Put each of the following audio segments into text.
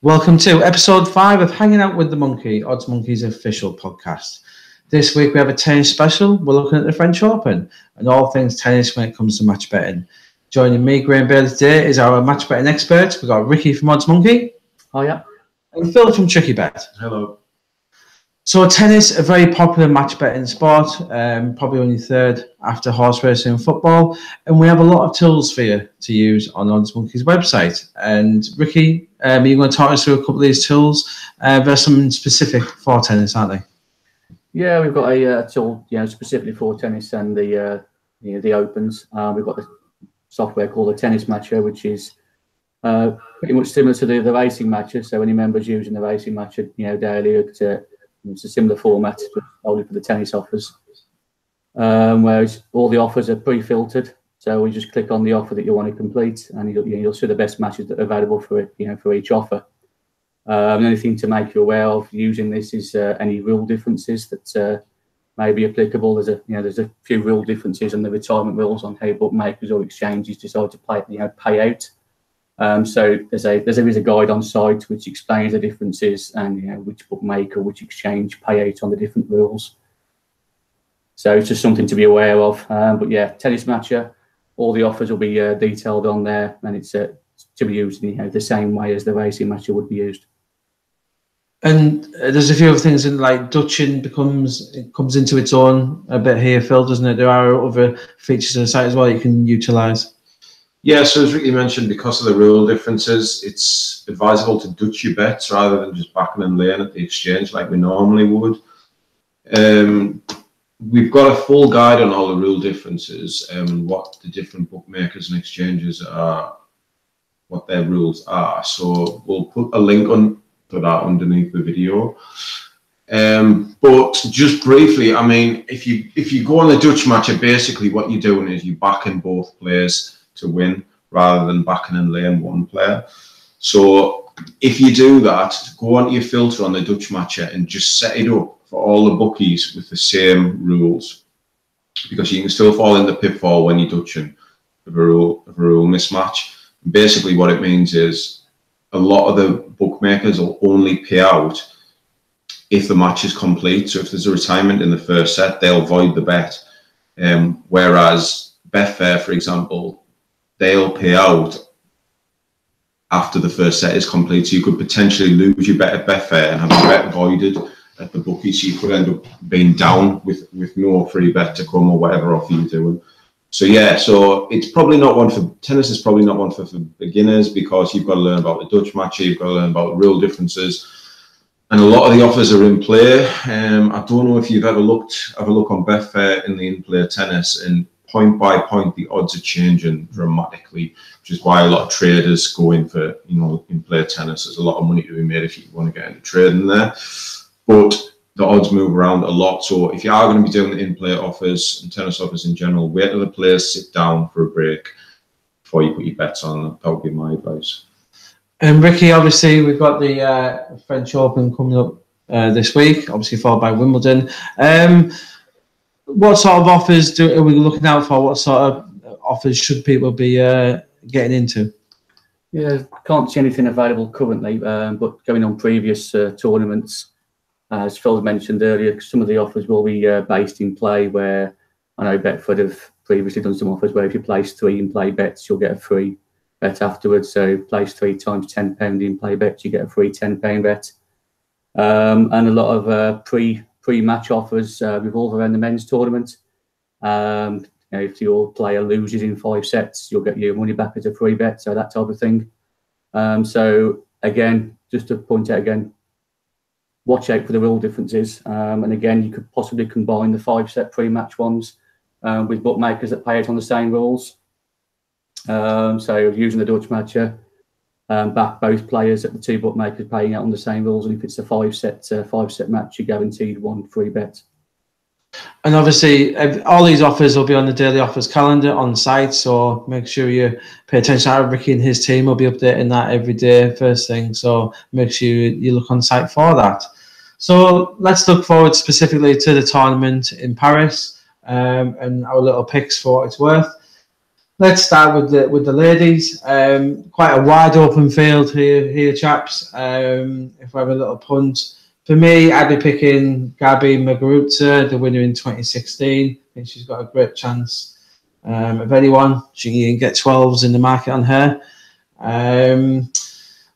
Welcome to episode 5 of Hanging Out with the Monkey, OddsMonkey's official podcast. This week we have a tennis special. We're looking at the French Open and all things tennis when it comes to match betting. Joining me, Graham Bailey, today is our match betting expert. We've got Ricky from OddsMonkey. Oh, yeah. And Phil from TrickyBet. Hello. So tennis, a very popular match betting sport, probably only third after horse racing and football. And we have a lot of tools for you to use on OddsMonkey's website. And Ricky, are you going to talk us through a couple of these tools? There's something specific for tennis, aren't they? Yeah, we've got a tool, specifically for tennis and the Opens. We've got the software called the Tennis Matcher, which is pretty much similar to the racing matcher. So any members using the racing matcher, daily, it's a similar format, only for the tennis offers. Whereas all the offers are pre-filtered, so we just click on the offer that you want to complete, and you'll see the best matches that are available for it, for each offer. The only thing to make you aware of using this is any rule differences that may be applicable. There's a few rule differences in the retirement rules on how bookmakers or exchanges decide to pay out. So there is a guide on site which explains the differences and which bookmaker, which exchange pay out on the different rules. So it's just something to be aware of. But yeah, Tennis Matcher, all the offers will be detailed on there, and it's to be used the same way as the racing matcher would be used. And there's a few other things in, like Dutching comes into its own a bit here, Phil, doesn't it? There are other features of the site as well you can utilise. Yeah, so as Ricky mentioned, because of the rule differences, it's advisable to Dutch your bets rather than just backing and laying at the exchange like we normally would. We've got a full guide on all the rule differences and what the different bookmakers and exchanges are, what their rules are. So we'll put a link on to that underneath the video. But just briefly, I mean, if you go on the Dutch matcher, basically what you're doing is you're backing both players to win rather than backing and laying one player. So if you do that, go onto your filter on the Dutch matcher and just set it up for all the bookies with the same rules, because you can still fall in the pitfall when you're Dutching of a rule mismatch. Basically what it means is a lot of the bookmakers will only pay out if the match is complete. So if there's a retirement in the first set, they'll void the bet. Whereas Betfair, for example, they'll pay out after the first set is complete. So you could potentially lose your bet at Betfair and have your bet voided at the bookie. So you could end up being down with no free bet to come or whatever offer you're doing. So yeah, so it's probably not one for tennis. Is probably not one for beginners, because you've got to learn about the Dutch matcher, you've got to learn about the rule differences, and a lot of the offers are in play. I don't know if you've ever have a look on Betfair in the in-play tennis, and point by point the odds are changing dramatically, which is why a lot of traders go in for in-play tennis. There's a lot of money to be made if you want to get into trading there, but the odds move around a lot. So if you are going to be doing the in-play offers and tennis offers in general, wait till the players sit down for a break before you put your bets on. That would be my advice. And Ricky, obviously we've got the French Open coming up this week, obviously followed by Wimbledon. What sort of offers are we looking out for? What sort of offers should people be getting into? Yeah, can't see anything available currently, but going on previous tournaments, as Phil mentioned earlier, some of the offers will be based in play, where I know Betfred have previously done some offers where if you place 3 in play bets, you'll get a free bet afterwards. So place 3 times £10 in play bets, you get a free £10 bet. And a lot of pre-match offers revolve around the men's tournament. If your player loses in 5 sets, you'll get your money back as a free bet, so that type of thing. So again, just to point out again, watch out for the rule differences. And again, you could possibly combine the 5-set pre-match ones with bookmakers that pay out on the same rules. So using the Dutch matcher, back both players at the 2 bookmakers paying out on the same rules, and if it's a 5-set match, you're guaranteed 1 free bet. And obviously, all these offers will be on the daily offers calendar on site, so make sure you pay attention. Ricky and his team will be updating that every day, first thing, so make sure you look on site for that. So let's look forward specifically to the tournament in Paris and our little picks for what it's worth. Let's start with the ladies. Quite a wide open field here, chaps. If we have a little punt, for me, I'd be picking Gabi Muguruza, the winner in 2016. I think she's got a great chance. Of anyone, she can get 12s in the market on her.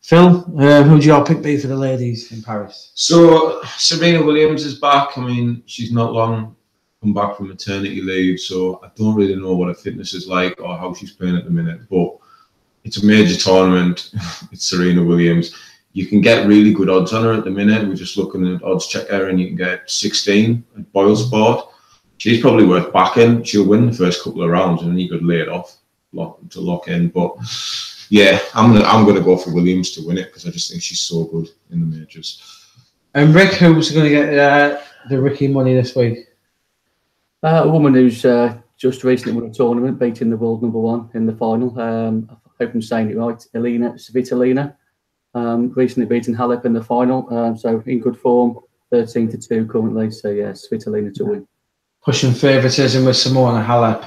Phil, who would your pick be for the ladies in Paris? So Serena Williams is back. I mean, she's not long come back from maternity leave, so I don't really know what her fitness is like or how she's playing at the minute. But it's a major tournament. It's Serena Williams. You can get really good odds on her at the minute. We're just looking at odds checker, and you can get 16 at Boyle Sport. She's probably worth backing. She'll win the first couple of rounds, and then you could lay it off to lock in. But yeah, I'm gonna go for Williams to win it because I just think she's so good in the majors. And Rick, who's going to get the Ricky money this week? A woman who's just recently won a tournament, beating the world #1 in the final. I hope I'm saying it right. Elena Svitolina, recently beaten Halep in the final. So in good form, 13-2 currently. So yeah, Svitolina to win. Pushing favouritism with Simona Halep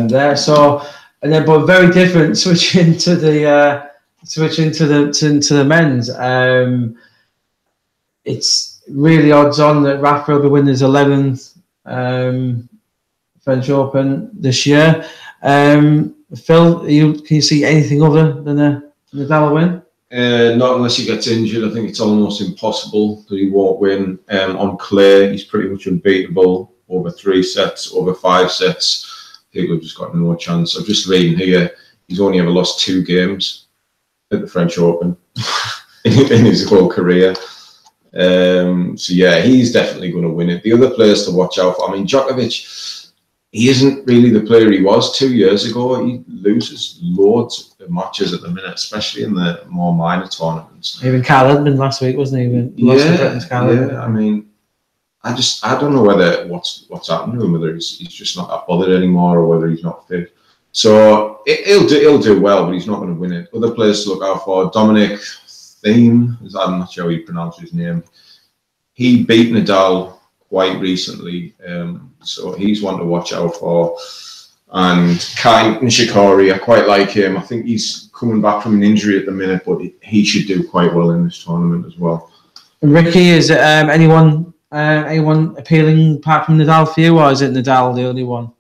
there. So, and then but very different. Switching to the men's. It's really odds on that Rafa will be winning his 11th. French Open this year. Phil, can you see anything other than a Nadal win? Not unless he gets injured. I think it's almost impossible that he won't win. On clay, he's pretty much unbeatable over 3 sets, over 5 sets. People have just got no chance. I'm just reading here, he's only ever lost 2 games at the French Open in his whole career. So yeah, he's definitely going to win it. The other players to watch out for, I mean, Djokovic, he isn't really the player he was 2 years ago. He loses loads of matches at the minute, especially in the more minor tournaments. Even Carl Edmund last week, wasn't he? Yeah. I mean, I don't know whether what's happened to him, whether he's just not that bothered anymore or whether he's not fit. So he'll do well, but he's not going to win it. Other players to look out for, Dominic Thiem, I'm not sure how you pronounce his name. He beat Nadal quite recently, so he's one to watch out for. And Kai Nishikori, I quite like him. I think he's coming back from an injury at the minute, but he should do quite well in this tournament as well. Ricky, is it anyone appealing apart from Nadal for you, or is it Nadal the only one?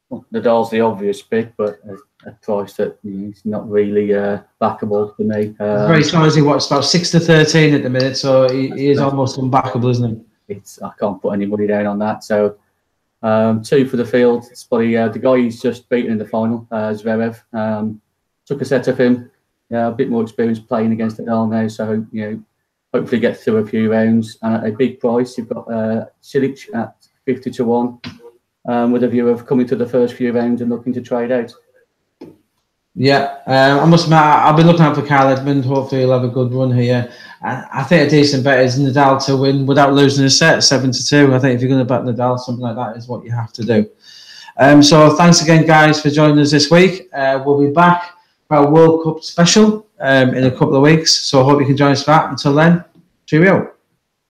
Well, Nadal's the obvious pick, but a price that is not really backable for me. Very strong, isn't he? It's about 6-13 at the minute, so he is almost unbackable, isn't he? I can't put any money down on that. So 2 for the field. It's probably the guy he's just beaten in the final, Zverev. Took a set of him. A bit more experience playing against Nadal now, so hopefully get through a few rounds. And at a big price, you've got Cilic at 50-1. With a view of coming to the first few rounds and looking to trade out. Yeah, I must admit, I'll be looking out for Carl Edmund. Hopefully he'll have a good run here. I think a decent bet is Nadal to win without losing a set, 7-2. I think if you're going to bet Nadal, something like that is what you have to do. So thanks again, guys, for joining us this week. We'll be back for our World Cup special in a couple of weeks. So I hope you can join us for that. Until then, cheerio.